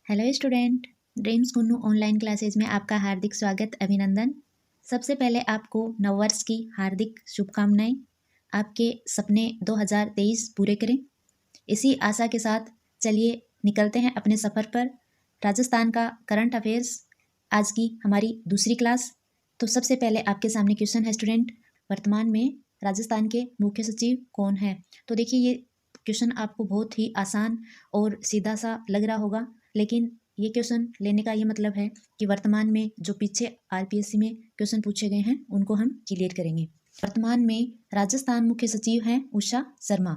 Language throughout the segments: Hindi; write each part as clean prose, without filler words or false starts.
Hello student, dreams Gunnu online classes में आपका हार्दिक स्वागत, अभिनंदन। सबसे पहले आपको नववर्ष की हार्दिक शुभकामनाएं। आपके सपने 2023 पूरे करें, इसी आशा के साथ चलिए निकलते हैं अपने सफ़र पर। राजस्थान का करंट अफेयर्स आज की हमारी दूसरी क्लास। तो सबसे पहले आपके सामने क्वेश्चन है स्टूडेंट, वर्तमान में राजस्थान के मुख्य सचिव कौन है? तो देखिए, ये क्वेश्चन आपको बहुत ही आसान और सीधा सा लग रहा होगा, लेकिन ये क्वेश्चन लेने का ये मतलब है कि वर्तमान में जो पीछे आरपीएससी में क्वेश्चन पूछे गए हैं उनको हम क्लियर करेंगे। वर्तमान में राजस्थान मुख्य सचिव हैं उषा शर्मा।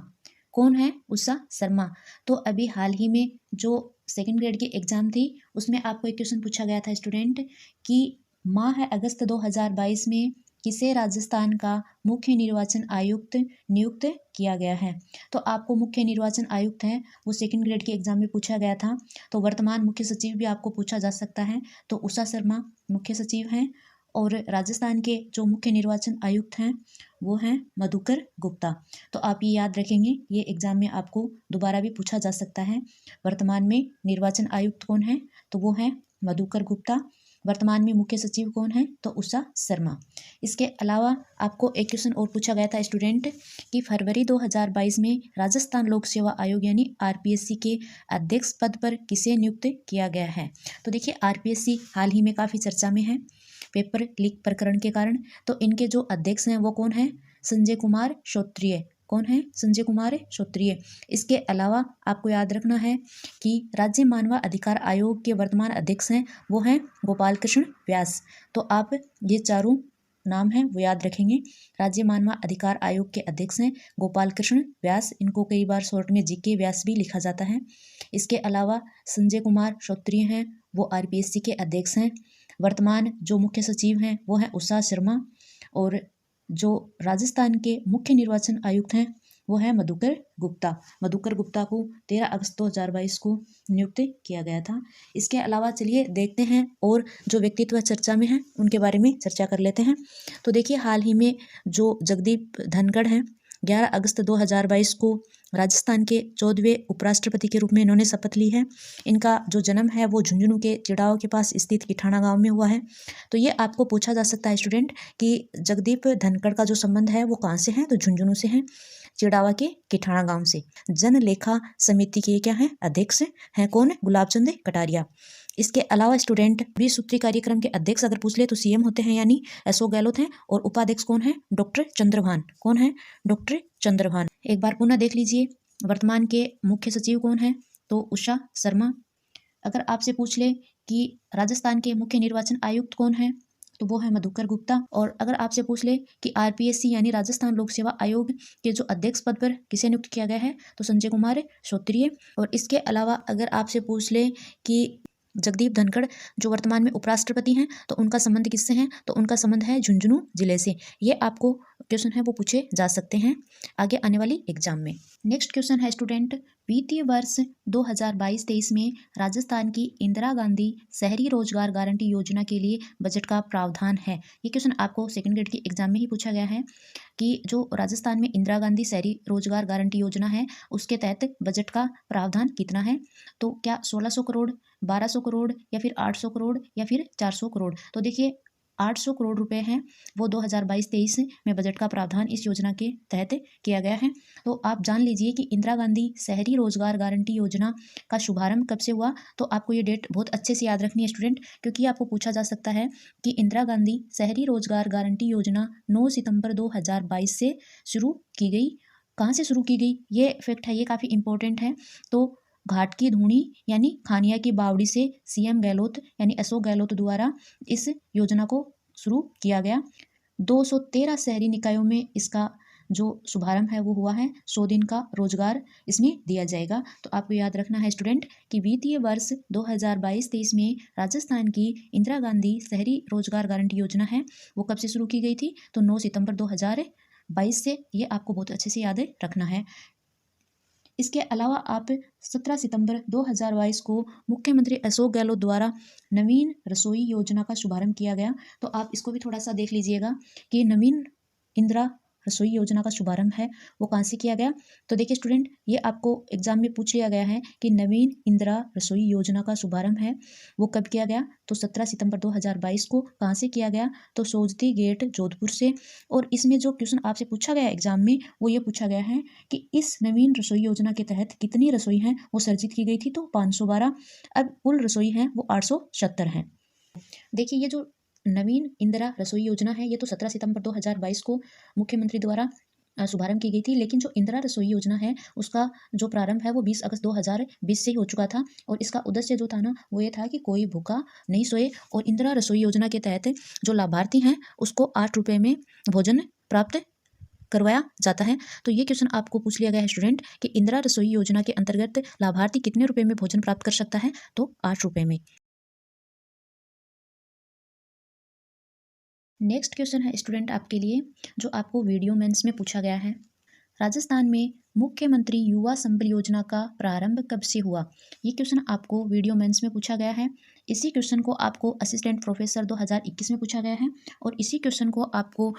कौन है उषा शर्मा? तो अभी हाल ही में जो सेकंड ग्रेड की एग्जाम थी उसमें आपको एक क्वेश्चन पूछा गया था स्टूडेंट कि माह अगस्त 2022 में किसे राजस्थान का मुख्य निर्वाचन आयुक्त नियुक्त किया गया है? तो आपको मुख्य निर्वाचन आयुक्त हैं वो सेकंड ग्रेड के एग्जाम में पूछा गया था। तो वर्तमान मुख्य सचिव भी आपको पूछा जा सकता है। तो उषा शर्मा मुख्य सचिव हैं और राजस्थान के जो मुख्य निर्वाचन आयुक्त हैं वो हैं मधुकर गुप्ता। तो आप ये याद रखेंगे, ये एग्जाम में आपको दोबारा भी पूछा जा सकता है। वर्तमान में निर्वाचन आयुक्त कौन है? तो वो है मधुकर गुप्ता। वर्तमान में मुख्य सचिव कौन है? तो उषा शर्मा। इसके अलावा आपको एक क्वेश्चन और पूछा गया था स्टूडेंट कि फरवरी 2022 में राजस्थान लोक सेवा आयोग यानी आरपीएससी के अध्यक्ष पद पर किसे नियुक्त किया गया है? तो देखिए, आरपीएससी हाल ही में काफ़ी चर्चा में है पेपर लीक प्रकरण के कारण। तो इनके जो अध्यक्ष हैं वो कौन है? संजय कुमार श्रोत्रिय। कौन है? संजय कुमार श्रोत्रिय। इसके अलावा आपको याद रखना है कि राज्य मानव अधिकार आयोग के वर्तमान अध्यक्ष हैं वो हैं गोपाल कृष्ण व्यास। तो आप ये चारों नाम हैं वो याद रखेंगे। राज्य मानव अधिकार आयोग के अध्यक्ष हैं गोपाल कृष्ण व्यास। इनको कई बार शॉर्ट में जीके व्यास भी लिखा जाता है। इसके अलावा संजय कुमार श्रोत्रिय हैं, वो आरपीएससी के अध्यक्ष हैं। वर्तमान जो मुख्य सचिव हैं वो हैं उषा शर्मा और जो राजस्थान के मुख्य निर्वाचन आयुक्त हैं वो है मधुकर गुप्ता। मधुकर गुप्ता को 13 अगस्त 2022 को नियुक्त किया गया था। इसके अलावा चलिए देखते हैं और जो व्यक्तित्व चर्चा में हैं उनके बारे में चर्चा कर लेते हैं। तो देखिए, हाल ही में जो जगदीप धनखड़ हैं 11 अगस्त 2022 को राजस्थान के 14वें उपराष्ट्रपति के रूप में इन्होंने शपथ ली है। इनका जो जन्म है वो झुंझुनू के चिड़ाव के पास स्थित किठाना गांव में हुआ है। तो ये आपको पूछा जा सकता है स्टूडेंट कि जगदीप धनखड़ का जो संबंध है वो कहाँ से है? तो झुंझुनू से है, चिड़ावा के किठाना गांव से। जनलेखा समिति के क्या हैं? अध्यक्ष हैं कौन? गुलाब चंद कटारिया। इसके अलावा स्टूडेंट 20 सूत्री कार्यक्रम के अध्यक्ष अगर पूछ ले तो सीएम होते हैं यानी अशोक गहलोत हैं और उपाध्यक्ष कौन है? डॉक्टर चंद्रभान। कौन है? डॉक्टर चंद्रभान। एक बार पुनः देख लीजिए, वर्तमान के मुख्य सचिव कौन है? तो उषा शर्मा। अगर आपसे पूछ ले कि राजस्थान के मुख्य निर्वाचन आयुक्त कौन है? तो वो है मधुकर गुप्ता। और अगर आपसे पूछ ले कि आरपीएससी यानी राजस्थान लोक सेवा आयोग के जो अध्यक्ष पद पर किसे नियुक्त किया गया है? तो संजय कुमार श्रोत्रिय। और इसके अलावा अगर आपसे पूछ ले कि जगदीप धनखड़ जो वर्तमान में उपराष्ट्रपति हैं तो उनका संबंध किससे है? तो उनका संबंध है झुंझुनू जिले से। ये आपको क्वेश्चन है वो पूछे जा सकते हैं आगे आने वाली एग्जाम में। नेक्स्ट क्वेश्चन है स्टूडेंट, वित्तीय वर्ष 2022-23 में राजस्थान की इंदिरा गांधी शहरी रोजगार गारंटी योजना के लिए बजट का प्रावधान है। ये क्वेश्चन आपको सेकंड ग्रेड के एग्जाम में ही पूछा गया है कि जो राजस्थान में इंदिरा गांधी शहरी रोजगार गारंटी योजना है उसके तहत बजट का प्रावधान कितना है? तो क्या 1600 करोड़, 1200 करोड़ या फिर 800 करोड़ या फिर 400 करोड़? तो देखिए, 800 करोड़ रुपए हैं वो 2022-23 में बजट का प्रावधान इस योजना के तहत किया गया है। तो आप जान लीजिए कि इंदिरा गांधी शहरी रोजगार गारंटी योजना का शुभारंभ कब से हुआ? तो आपको ये डेट बहुत अच्छे से याद रखनी है स्टूडेंट, क्योंकि आपको पूछा जा सकता है कि इंदिरा गांधी शहरी रोजगार गारंटी योजना 9 सितंबर 2022 से शुरू की गई। कहाँ से शुरू की गई? ये फैक्ट है, ये काफ़ी इंपॉर्टेंट है। तो घाट की धूनी यानी खानिया की बावड़ी से सीएम गहलोत यानी अशोक गहलोत द्वारा इस योजना को शुरू किया गया। 213 शहरी निकायों में इसका जो शुभारंभ है वो हुआ है। 100 दिन का रोजगार इसमें दिया जाएगा। तो आपको याद रखना है स्टूडेंट कि वित्तीय वर्ष 2022-23 में राजस्थान की इंदिरा गांधी शहरी रोजगार गारंटी योजना है वो कब से शुरू की गई थी? तो 9 सितंबर 2022 से। ये आपको बहुत अच्छे से याद रखना है। इसके अलावा आप 17 सितंबर 2022 को मुख्यमंत्री अशोक गहलोत द्वारा नवीन रसोई योजना का शुभारंभ किया गया। तो आप इसको भी थोड़ा सा देख लीजिएगा कि नवीन इंदिरा रसोई योजना का शुभारंभ है वो कहाँ से किया गया? तो देखिए स्टूडेंट, ये आपको एग्जाम में पूछ लिया गया है कि नवीन इंदिरा रसोई योजना का शुभारंभ है वो कब किया गया? तो 17 सितंबर 2022 को। कहाँ से किया गया? तो सोजती गेट जोधपुर से। और इसमें जो क्वेश्चन आपसे पूछा गया एग्जाम में वो ये पूछा गया है कि इस नवीन रसोई योजना के तहत कितनी रसोई हैं वो सर्जित की गई थी? तो 512। अब कुल रसोई हैं वो 870 हैं। देखिए ये जो नवीन इंदिरा रसोई योजना है ये तो 17 सितंबर 2022 को मुख्यमंत्री द्वारा शुभारंभ की गई थी, लेकिन जो इंदिरा रसोई योजना है उसका जो प्रारंभ है वो 20 अगस्त 2020 से ही हो चुका था। और इसका उद्देश्य जो था ना वो ये था कि कोई भूखा नहीं सोए। और इंदिरा रसोई योजना के तहत जो लाभार्थी हैं उसको 8 रुपये में भोजन प्राप्त करवाया जाता है। तो ये क्वेश्चन आपको पूछ लिया गया है स्टूडेंट कि इंदिरा रसोई योजना के अंतर्गत लाभार्थी कितने रुपए में भोजन प्राप्त कर सकता है? तो 8 रुपये में। नेक्स्ट क्वेश्चन है स्टूडेंट आपके लिए जो आपको वीडियो मेंस में पूछा गया है। राजस्थान में मुख्यमंत्री युवा संबल योजना का प्रारंभ कब से हुआ? ये क्वेश्चन आपको वीडियो मेंस में पूछा गया है। इसी क्वेश्चन को आपको असिस्टेंट प्रोफेसर 2021 में पूछा गया है। और इसी क्वेश्चन को आपको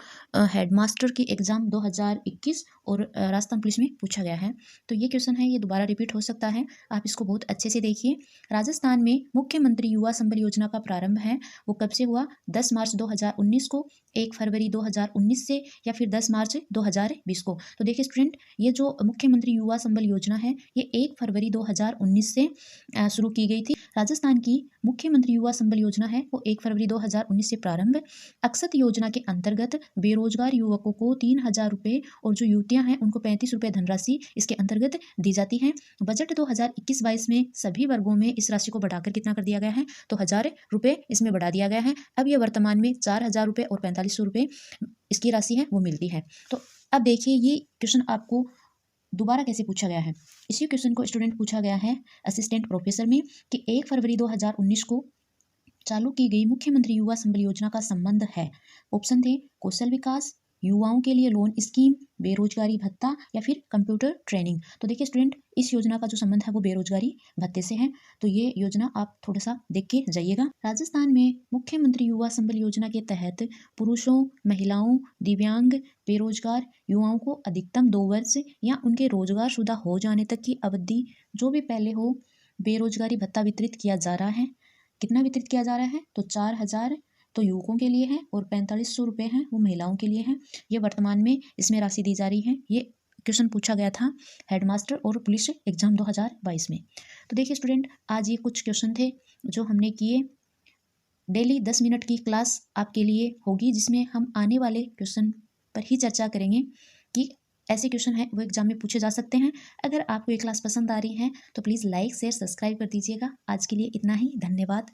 हेडमास्टर की एग्ज़ाम 2021 और राजस्थान पुलिस में पूछा गया है। तो ये क्वेश्चन है ये दोबारा रिपीट हो सकता है, आप इसको बहुत अच्छे से देखिए। राजस्थान में मुख्यमंत्री युवा संबल योजना का प्रारंभ है वो कब से हुआ? 10 मार्च 2019 को, 1 फरवरी 2019 से, या फिर 10 मार्च 2020 को। तो देखिए स्टूडेंट, ये जो मुख्यमंत्री युवा संबल योजना है ये 1 फरवरी 2019 से शुरू की गई थी। राजस्थान की मुख्यमंत्री युवा संबल योजना है वो 1 फरवरी 2019 से प्रारंभ। अक्षत योजना के अंतर्गत बेरोजगार युवकों को 3,000 रुपये और जो युवतियां हैं उनको 35 रुपये धनराशि इसके अंतर्गत दी जाती है। बजट 2021-22 में सभी वर्गों में इस राशि को बढ़ाकर कितना कर दिया गया है? तो 1,000 रुपये इसमें बढ़ा दिया गया है। अब ये वर्तमान में 4,000 रुपये और 4500 रुपये इसकी राशि है वो मिलती है। तो अब देखिए ये क्वेश्चन आपको दोबारा कैसे पूछा गया है। इसी क्वेश्चन को स्टूडेंट पूछा गया है असिस्टेंट प्रोफेसर में कि 1 फरवरी 2019 को चालू की गई मुख्यमंत्री युवा संबल योजना का संबंध है। ऑप्शन थे कौशल विकास, युवाओं के लिए लोन स्कीम, बेरोजगारी भत्ता, या फिर कंप्यूटर ट्रेनिंग। तो देखिए स्टूडेंट, इस योजना का जो संबंध है वो बेरोजगारी भत्ते से है। तो ये योजना आप थोड़ा सा देख के जाइएगा। राजस्थान में मुख्यमंत्री युवा संबल योजना के तहत पुरुषों, महिलाओं, दिव्यांग, बेरोजगार युवाओं को अधिकतम 2 वर्ष या उनके रोजगारशुदा हो जाने तक की अवधि जो भी पहले हो बेरोजगारी भत्ता वितरित किया जा रहा है। कितना वितरित किया जा रहा है? तो 4,000 तो युवकों के लिए है और 4500 रुपये हैं वो महिलाओं के लिए हैं। ये वर्तमान में इसमें राशि दी जा रही है। ये क्वेश्चन पूछा गया था हेडमास्टर और पुलिस एग्जाम 2022 में। तो देखिए स्टूडेंट, आज ये कुछ क्वेश्चन थे जो हमने किए। डेली 10 मिनट की क्लास आपके लिए होगी जिसमें हम आने वाले क्वेश्चन पर ही चर्चा करेंगे कि ऐसे क्वेश्चन हैं वो एग्जाम में पूछे जा सकते हैं। अगर आपको ये क्लास पसंद आ रही है तो प्लीज़ लाइक शेयर सब्सक्राइब कर दीजिएगा। आज के लिए इतना ही, धन्यवाद।